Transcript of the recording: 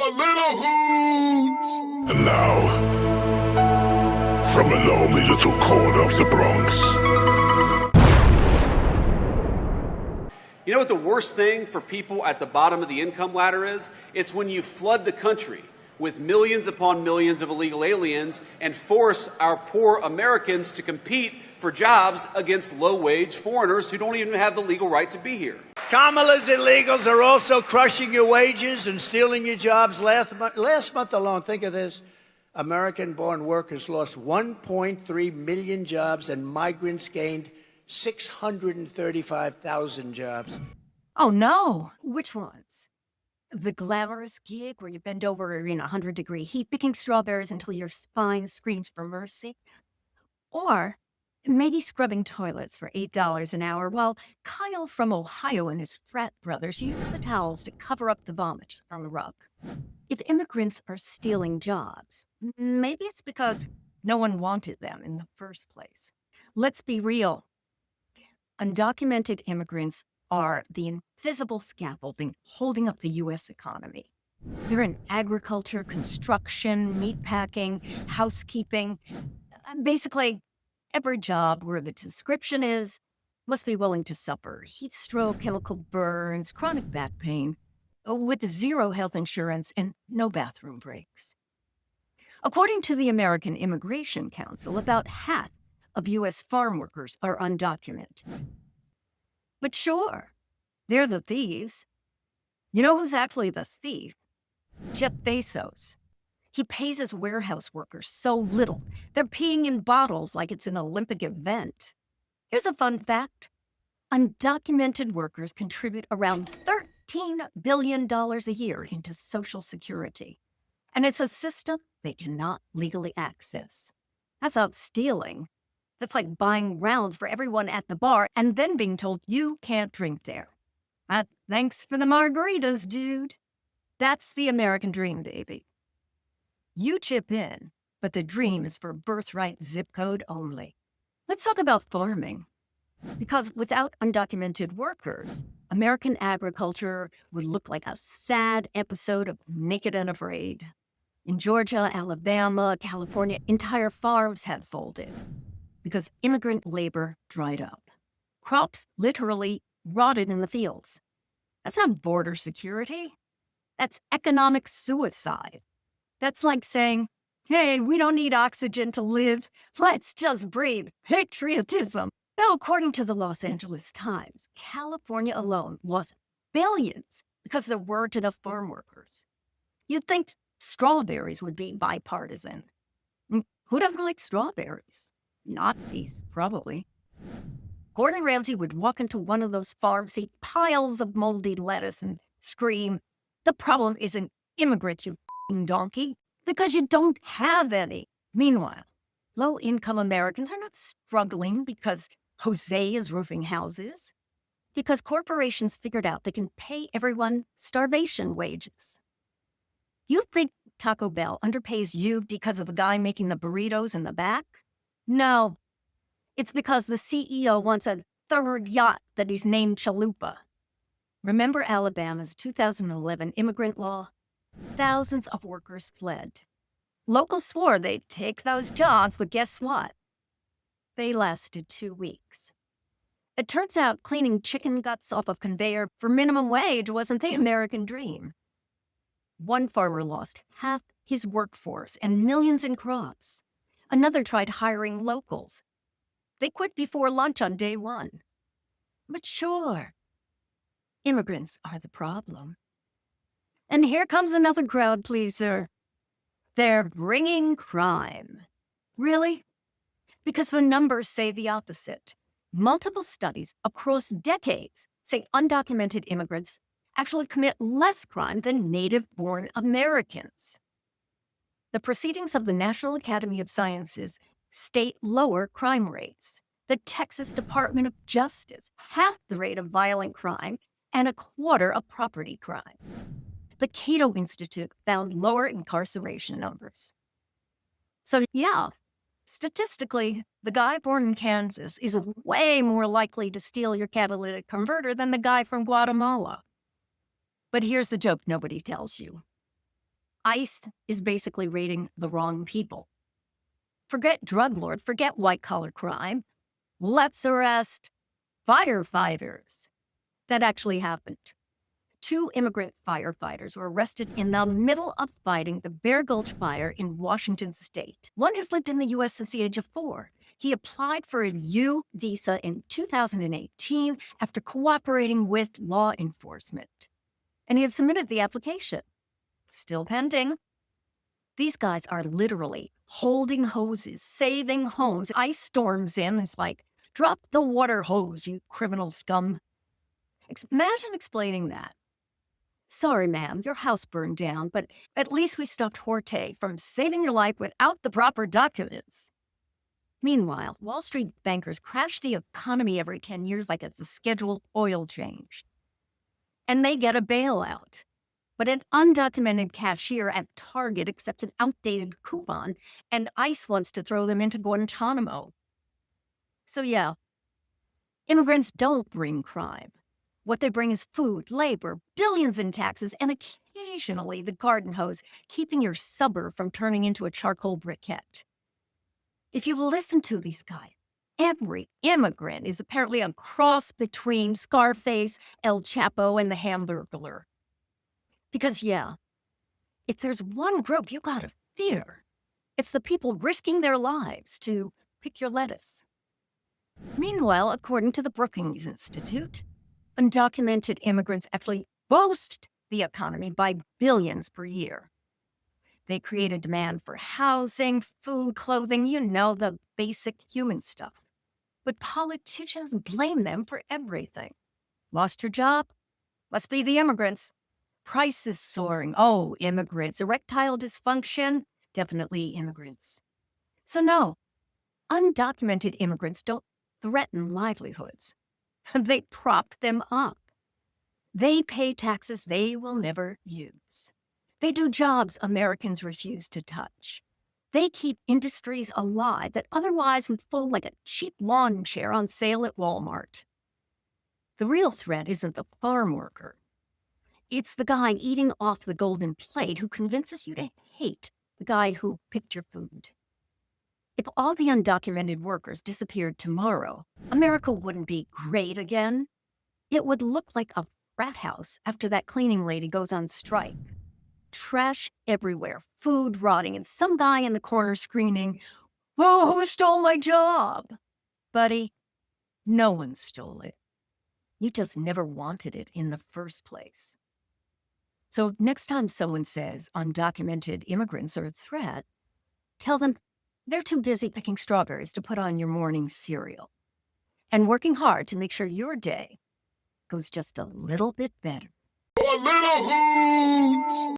Politihoot! And now, from a lonely little corner of the Bronx. You know what the worst thing for people at the bottom of the income ladder is? It's when you flood the country with millions upon millions of illegal aliens and force our poor Americans to compete for jobs against low-wage foreigners who don't even have the legal right to be here. Kamala's illegals are also crushing your wages and stealing your jobs. Last month alone, think of this, American-born workers lost 1.3 million jobs and migrants gained 635,000 jobs. Oh, no. Which ones? The glamorous gig where you bend over in 100-degree heat picking strawberries until your spine screams for mercy? Or maybe scrubbing toilets for $8 an hour while Kyle from Ohio and his frat brothers use the towels to cover up the vomit on the rug. If immigrants are stealing jobs, maybe it's because no one wanted them in the first place. Let's be real. Undocumented immigrants are the invisible scaffolding holding up the U.S. economy. They're in agriculture, construction, meatpacking, housekeeping, basically every job where the description is, must be willing to suffer heat stroke, chemical burns, chronic back pain, with zero health insurance and no bathroom breaks. According to the American Immigration Council, about half of U.S. farm workers are undocumented. But sure, they're the thieves. You know who's actually the thief? Jeff Bezos. He pays his warehouse workers so little, they're peeing in bottles like it's an Olympic event. Here's a fun fact. Undocumented workers contribute around $13 billion a year into Social Security. And it's a system they cannot legally access. I thought stealing. That's like buying rounds for everyone at the bar and then being told you can't drink there. Thanks for the margaritas, dude. That's the American dream, baby. You chip in, but the dream is for birthright zip code only. Let's talk about farming. Because without undocumented workers, American agriculture would look like a sad episode of Naked and Afraid. In Georgia, Alabama, California, entire farms had folded because immigrant labor dried up. Crops literally rotted in the fields. That's not border security. That's economic suicide. That's like saying, hey, we don't need oxygen to live. Let's just breathe. Patriotism. Now, according to the Los Angeles Times, California alone lost billions because there weren't enough farm workers. You'd think strawberries would be bipartisan. Who doesn't like strawberries? Nazis, probably. Gordon Ramsay would walk into one of those farms, see piles of moldy lettuce and scream, the problem isn't immigrants, you f***ing donkey, because you don't have any. Meanwhile, low-income Americans are not struggling because Jose is roofing houses, because corporations figured out they can pay everyone starvation wages. You think Taco Bell underpays you because of the guy making the burritos in the back? No. It's because the CEO wants a third yacht that he's named Chalupa. Remember Alabama's 2011 immigrant law? Thousands of workers fled. Locals swore they'd take those jobs, but guess what? They lasted 2 weeks. It turns out cleaning chicken guts off a conveyor for minimum wage wasn't the American dream. One farmer lost half his workforce and millions in crops. Another tried hiring locals. They quit before lunch on day one. But sure, immigrants are the problem. And here comes another crowd pleaser. They're bringing crime. Really? Because the numbers say the opposite. Multiple studies across decades say undocumented immigrants actually commit less crime than native-born Americans. The proceedings of the National Academy of Sciences state lower crime rates. The Texas Department of Justice, half the rate of violent crime and a quarter of property crimes. The Cato Institute found lower incarceration numbers. So yeah, statistically, the guy born in Kansas is way more likely to steal your catalytic converter than the guy from Guatemala. But here's the joke nobody tells you. ICE is basically raiding the wrong people. Forget drug lords, forget white-collar crime. Let's arrest firefighters. That actually happened. 2 immigrant firefighters were arrested in the middle of fighting the Bear Gulch fire in Washington state. One has lived in the U.S. since the age of 4. He applied for a U visa in 2018 after cooperating with law enforcement. And he had submitted the application. Still pending. These guys are literally holding hoses, saving homes. ICE storms in. It's like, drop the water hose, you criminal scum. Imagine explaining that. Sorry, ma'am, your house burned down, but at least we stopped Horte from saving your life without the proper documents. Meanwhile, Wall Street bankers crash the economy every 10 years like it's a scheduled oil change. And they get a bailout. But an undocumented cashier at Target accepts an outdated coupon, and ICE wants to throw them into Guantanamo. So yeah, immigrants don't bring crime. What they bring is food, labor, billions in taxes, and occasionally the garden hose, keeping your suburb from turning into a charcoal briquette. If you listen to these guys, every immigrant is apparently a cross between Scarface, El Chapo, and the Hamburglar. Because, yeah, if there's one group you gotta fear, it's the people risking their lives to pick your lettuce. Meanwhile, according to the Brookings Institute, undocumented immigrants actually boost the economy by billions per year. They create a demand for housing, food, clothing, the basic human stuff. But politicians blame them for everything. Lost your job? Must be the immigrants. Prices soaring. Oh, immigrants. Erectile dysfunction? Definitely immigrants. So no, undocumented immigrants don't threaten livelihoods. They prop them up. They pay taxes they will never use. They do jobs Americans refuse to touch. They keep industries alive that otherwise would fold like a cheap lawn chair on sale at Walmart. The real threat isn't the farm worker. It's the guy eating off the golden plate who convinces you to hate the guy who picked your food. If all the undocumented workers disappeared tomorrow, America wouldn't be great again. It would look like a frat house after that cleaning lady goes on strike. Trash everywhere, food rotting, and some guy in the corner screaming, "Oh, who stole my job?" Buddy, no one stole it. You just never wanted it in the first place. So next time someone says undocumented immigrants are a threat, tell them they're too busy picking strawberries to put on your morning cereal and working hard to make sure your day goes just a little bit better. Politihoot!